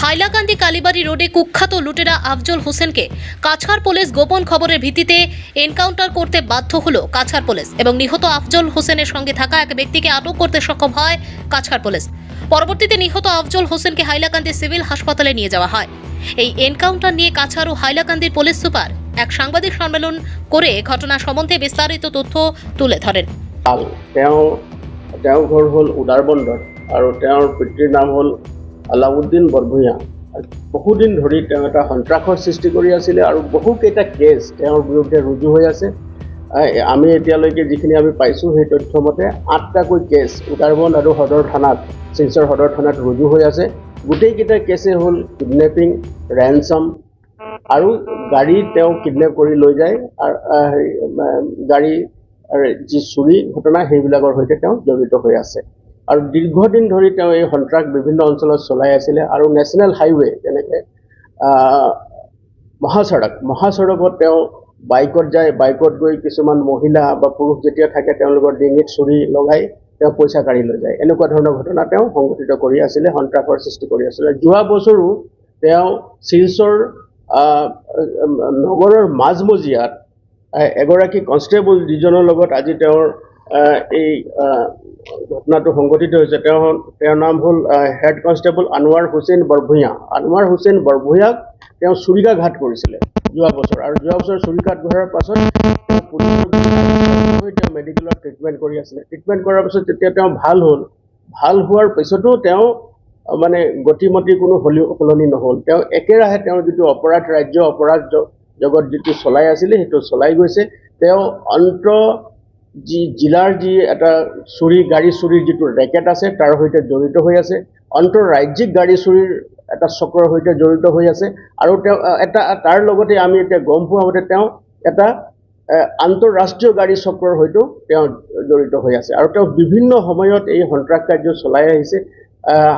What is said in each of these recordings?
হাইলাকান্দি কালীবাড়ি রোডে কুখ্যাত লুটেরা আফজল হোসেনকে কাছাড় পুলিশ গোপন খবরের ভিত্তিতে এনকাউন্টার করতে বাধ্য হলো কাছাড় পুলিশ এবং নিহত আফজল হোসেনের সঙ্গে থাকা এক ব্যক্তিকে আটক করতে সক্ষম হয় কাছাড় পুলিশ। পরবর্তীতে নিহত আফজল হোসেনকে হাইলাকান্দি সিভিল হাসপাতালে নিয়ে যাওয়া হয়। এই এনকাউন্টার নিয়ে কাছাড় ও হাইলাকান্দির পুলিশ সুপার এক সাংবাদিক সম্মেলন করে ঘটনা সম্বন্ধে বিস্তারিত তথ্য তুলে ধরেন। তেওঁৰ ঘৰ হ'ল উদাৰবন্দৰ আৰু তেওঁৰ পিতৃৰ নাম হ'ল আলাউদ্দিন বৰভূঞা। বহুদিন ধৰি তেওঁ এটা সন্ত্ৰাসৰ সৃষ্টি কৰি আছিলে আৰু বহুকেইটা কেছ তেওঁৰ বিৰুদ্ধে ৰুজু হৈ আছে। আমি এতিয়ালৈকে যিখিনি আমি পাইছোঁ সেই তথ্যমতে 8টাকৈ কেছ উদাৰবন্দ আৰু সদৰ থানাত শিলচৰ সদৰ থানাত ৰুজু হৈ আছে। গোটেইকেইটা কেছে হ'ল কিডনেপিং, ৰেনচম আৰু গাড়ী তেওঁ কিডনেপ কৰি লৈ যায় গাড়ী যি চুৰি ঘটনা সেইবিলাকৰ সৈতে তেওঁ জড়িত হৈ আছে আৰু দীৰ্ঘদিন ধৰি তেওঁ এই সন্ত্ৰাস বিভিন্ন অঞ্চলত চলাই আছিলে আৰু নেশ্যনেল হাইৱে যেনেকৈ মহাসড়কত তেওঁ বাইকত যায়, বাইকত গৈ কিছুমান মহিলা বা পুৰুষ যেতিয়া থাকে তেওঁলোকৰ ডিঙিত চুৰি লগাই তেওঁ পইচা কাঢ়ি লৈ যায়। এনেকুৱা ধৰণৰ ঘটনা তেওঁ সংঘটিত কৰি আছিলে, সন্ত্ৰাসৰ সৃষ্টি কৰি আছিলে। যোৱা বছৰো তেওঁ শিলচৰ নগৰৰ মাজমজিয়াত এগৰাকী কনষ্টেবল যিজনৰ লগত আজি তেওঁৰ এই ঘটনাটো সংঘটিত হৈছে। তেওঁৰ নাম হ'ল হেড কনষ্টেবল আনোৱাৰ হুছেইন বৰভূঞা। আনোৱাৰ হুছেইন বৰভূঞাক তেওঁ ছুৰিকাঘাত কৰিছিলে যোৱা বছৰ, আৰু যোৱা বছৰ ছুৰিকাঘাত কৰাৰ পাছত তেওঁ মেডিকেলত ট্ৰিটমেণ্ট কৰি আছিলে। ট্ৰিটমেণ্ট কৰাৰ পাছত যেতিয়া তেওঁ ভাল হোৱাৰ পিছতো তেওঁ মানে গতিমতি কোনো সলনি নহ'ল। তেওঁ একেৰাহে তেওঁৰ যিটো অপৰাধ জগত যিটো চলাই আছিলে সেইটো চলাই গৈছে। তেওঁ জিলাৰ যি এটা গাড়ী চুৰিৰ যিটো ৰেকেট আছে তাৰ সৈতে জড়িত হৈ আছে, আন্তঃৰাজ্যিক গাড়ী চুৰিৰ এটা চক্ৰৰ সৈতে জড়িত হৈ আছে আৰু তেওঁ তাৰ লগতে আমি এতিয়া গম পোৱা মতে তেওঁ এটা আন্তঃৰাষ্ট্ৰীয় গাড়ী চক্ৰৰ সৈতেও তেওঁ জড়িত হৈ আছে আৰু তেওঁ বিভিন্ন সময়ত এই সন্ত্ৰাস কাৰ্য চলাই আহিছে,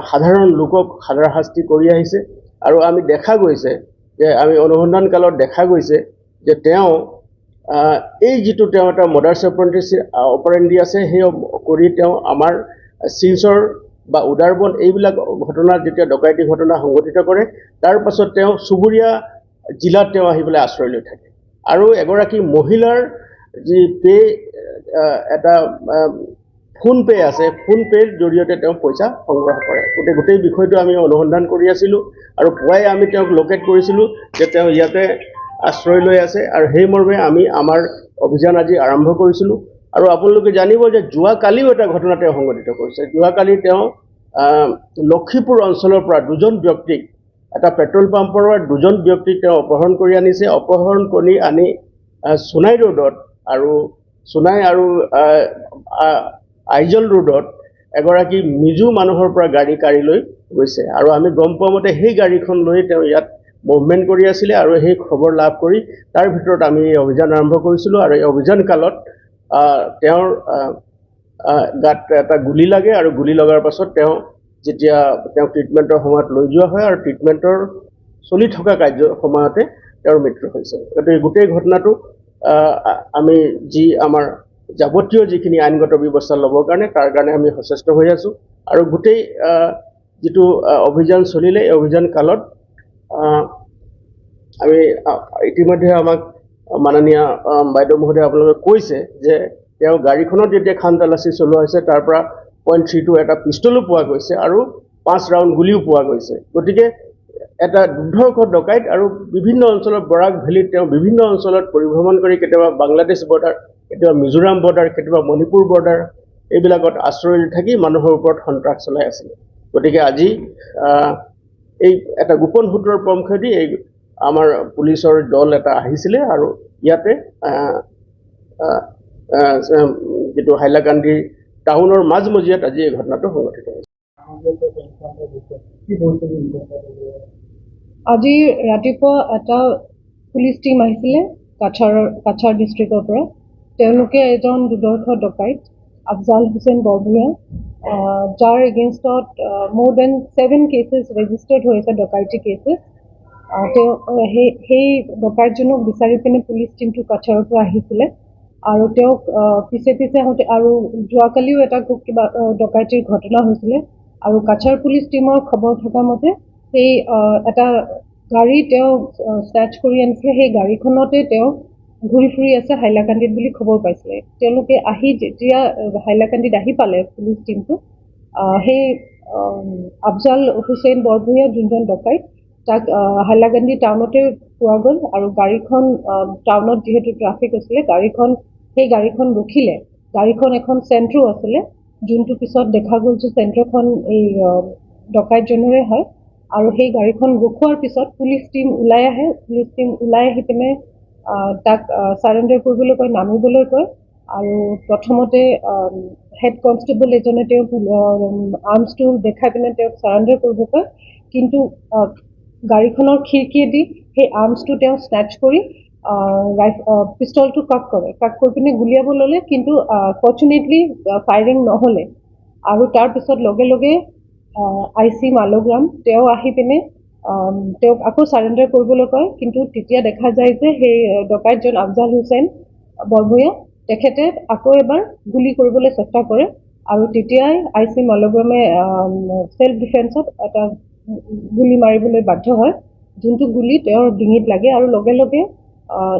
সাধাৰণ লোকক হাৰাশাস্তি কৰি আহিছে। আৰু আমি দেখা গৈছে যে অনুসন্ধান কালত দেখা গৈছে যে তেওঁ এই যিটো তেওঁ এটা মডাৰ্ছ অপাৰেণ্ডি আছে সেই কৰি তেওঁ আমাৰ শিলচৰ বা উদাৰবন্দ এইবিলাক ঘটনাত যেতিয়া ডকাইতি ঘটনা সংঘটিত কৰে তাৰ পাছত তেওঁ চুবুৰীয়া জিলাত তেওঁ আহি পেলাই আশ্ৰয় লৈ থাকে আৰু এগৰাকী মহিলাৰ যি এটা ফোনপে' আছে, ফোনপে'ৰ জৰিয়তে তেওঁ পইচা সংগ্ৰহ কৰে। গোটেই বিষয়টো আমি অনুসন্ধান কৰি আছিলোঁ আৰু পুৱাই আমি তেওঁক লোকেট কৰিছিলোঁ যে তেওঁ ইয়াতে আশ্ৰয় লৈ আছে আৰু সেই মৰ্মে আমি আমাৰ অভিযান আজি আৰম্ভ কৰিছিলোঁ। আৰু আপোনালোকে জানিব যে যোৱাকালিও এটা ঘটনা তেওঁ সংঘটিত কৰিছে। যোৱাকালি তেওঁ লক্ষীপুৰ অঞ্চলৰ পৰা দুজন ব্যক্তিক, এটা পেট্ৰল পাম্পৰ পৰা দুজন ব্যক্তিক তেওঁ অপহৰণ কৰি আনিছে। অপহৰণ কৰি আনি সোণাই ৰোডত আৰু সোণাই আৰু আইজল ৰোডত এগৰাকী মিজু মানুহৰ পৰা গাড়ী কাঢ়ি লৈ গৈছে আৰু আমি গম পোৱা মতে সেই গাড়ীখন লৈ তেওঁ ইয়াত মুভমেণ্ট কৰি আছিলে আৰু সেই খবৰ লাভ কৰি তাৰ ভিতৰত আমি এই অভিযান আৰম্ভ কৰিছিলোঁ। আৰু এই অভিযান কালত তেওঁৰ গাত এটা গুলি লাগে আৰু গুলি লগাৰ পাছত যেতিয়া তেওঁ ট্ৰিটমেণ্টৰ সময়ত লৈ যোৱা হয় আৰু ট্ৰিটমেণ্টৰ চলি থকা সময়তে তেওঁৰ মৃত্যু হৈছে। গতিকে গোটেই ঘটনাটো আমি আমাৰ যাৱতীয় যিখিনি আইনগত ব্যৱস্থা ল'বৰ তাৰ কাৰণে আমি সচেষ্ট হৈ আছোঁ আৰু গোটেই যিটো অভিযান চলিলে এই অভিযান কালত আমি ইতিমধ্যে আমাক মাননীয় বাইদেউ মহোদয় আপোনালোকে কৈছে যে তেওঁ গাড়ীখনত যেতিয়া খান তালাচী চলোৱা হৈছে তাৰ পৰা .32 এটা পিষ্টলো পোৱা গৈছে আৰু 5 ৰাউণ্ড গুলিও পোৱা গৈছে। গতিকে এটা দুৰ্ধৰ্ষ ডকাইত আৰু বিভিন্ন অঞ্চলত বৰাক ভেলীত তেওঁ বিভিন্ন অঞ্চলত পৰিভ্ৰমণ কৰি কেতিয়াবা বাংলাদেশ বৰ্ডাৰ, কেতিয়াবা মিজোৰাম বৰ্ডাৰ, কেতিয়াবা মণিপুৰ বৰ্ডাৰ এইবিলাকত আশ্ৰয় লৈ থাকি মানুহৰ ওপৰত সন্ত্ৰাস চলাই আছিলে। গতিকে আজি এই এটা গোপন সূত্ৰৰ পৰামৰ্শেদি এই আমাৰ পুলিচৰ দল এটা আহিছিলে আৰু ইয়াতে যিটো হাইলাকান্দি টাউনৰ মাজমজিয়াত আজি এই ঘটনাটো সংঘটিত হৈছে। আজি ৰাতিপুৱা এটা পুলিচ টীম আহিছিলে কাছাৰ ডিষ্ট্ৰিক্টৰ পৰা। তেওঁলোকে এজন দুৰ্ধৰ্ষ ডকাইত আফজল হোসেন বৰভূঞা, যাৰ এগেইনষ্টত more than 7 কেছেছ ৰেজিষ্টাৰ্ড হৈছে, ডকাইটি কেছেছ। সেই ডকাইতজনক বিচাৰি পিনে পুলিচ টীমটো কাছাৰৰ পৰা আহিছিলে আৰু তেওঁক পিছে আহোঁতে আৰু যোৱাকালিও এটা কিবা ডকাইতিৰ ঘটনা হৈছিলে আৰু কাছাৰ পুলিচ টীমৰ খবৰ থকা মতে সেই এটা গাড়ী তেওঁ স্নেচ কৰি আনিছিলে। সেই গাড়ীখনতে তেওঁ ঘূৰি ফুৰি আছে হাইলাকান্দিত বুলি খবৰ পাইছিলে। তেওঁলোকে আহি যেতিয়া হাইলাকান্দিত আহি পালে পুলিচ টিমটো, সেই আফজাল হুছেইন বৰভূঞা যোনজন ডকাইত, তাক হাইলাকান্দি টাউনতে পোৱা গ'ল আৰু গাড়ীখন টাউনত যিহেতু ট্ৰাফিক আছিলে, সেই গাড়ীখন ৰখিলে। গাড়ীখন এখন চেণ্ট্ৰো আছিলে, যোনটো পিছত দেখা গ'ল যে চেণ্ট্ৰখন এই ডকাইতজনৰে হয়। আৰু সেই গাড়ীখন ৰখোৱাৰ পিছত পুলিচ টিম ওলাই আহে। পুলিচ টিম ওলাই আহি পিনে তাক চাৰেণ্ডাৰ কৰিবলৈ কয়, নামিবলৈ কয়। আৰু প্ৰথমতে হেড কনষ্টেবল এজনে তেওঁক আৰ্মছটো দেখাই পিনে তেওঁক চাৰেণ্ডাৰ কৰিব কয়, কিন্তু গাড়ীখনৰ খিৰিকীয়েদি সেই আৰ্মছটো তেওঁ স্নেচ কৰি পিষ্টলটো কাক কৰি পিনে গুলিয়াব ল'লে, কিন্তু ফৰ্চুনেটলি ফায়াৰিং নহ'লে। আৰু তাৰপিছত লগে লগে IC মালোগ্ৰাম তেওঁ আহি পিনে তেওঁক আকৌ চাৰেণ্ডাৰ কৰিবলৈ কয়, কিন্তু তেতিয়া দেখা যায় যে সেই ডকাইতজন আফজাল হুছেইন বৰভূঞা তেখেতে আকৌ এবাৰ গুলি কৰিবলৈ চেষ্টা কৰে। আৰু তেতিয়াই IC মালোগ্ৰামে চেল্ফ ডিফেন্সত এটা গুলি মাৰিবলৈ বাধ্য হয়, যোনটো গুলি তেওঁৰ ডিঙিত লাগে। আৰু লগে লগে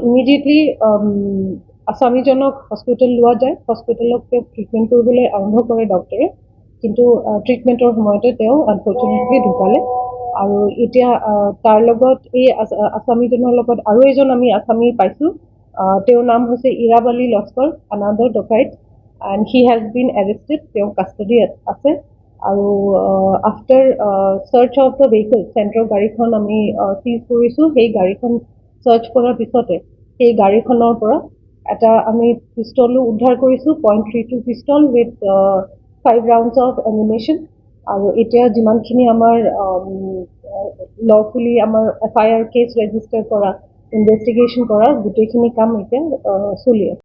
ইমিডিয়েটলি আছামীজনক হস্পিটেল লোৱা যায়। হস্পিটেলত তেওঁক ট্ৰিটমেণ্ট কৰিবলৈ আৰম্ভ কৰে ডক্টৰে, কিন্তু ট্ৰিটমেণ্টৰ সময়তে তেওঁ আনফৰ্চুনেটলি ঢুকালে। আৰু এতিয়া তাৰ লগত এই আছামীজনৰ লগত আৰু এজন আমি আছামী পাইছোঁ। তেওঁৰ নাম হৈছে Irab Ali Laskar, another dacoit, and he has been arrested. তেওঁ কাষ্টডিত আছে। আৰু after search of the vehicle, চেণ্ট্ৰৰ গাড়ীখন আমি চিজ কৰিছোঁ। সেই গাড়ীখন চাৰ্চ কৰাৰ পিছতে সেই গাড়ীখনৰ পৰা এটা আমি পিষ্টলো উদ্ধাৰ কৰিছোঁ, .32 পিষ্টল উইথ 5 rounds অফ এমিনেশ্যন। আৰু এতিয়া যিমানখিনি আমাৰ লফুলি আমাৰ FIR কেছ ৰেজিষ্টাৰ কৰা, ইনভেষ্টিগেশ্যন কৰা, গোটেইখিনি কাম এতিয়া চলি আছে।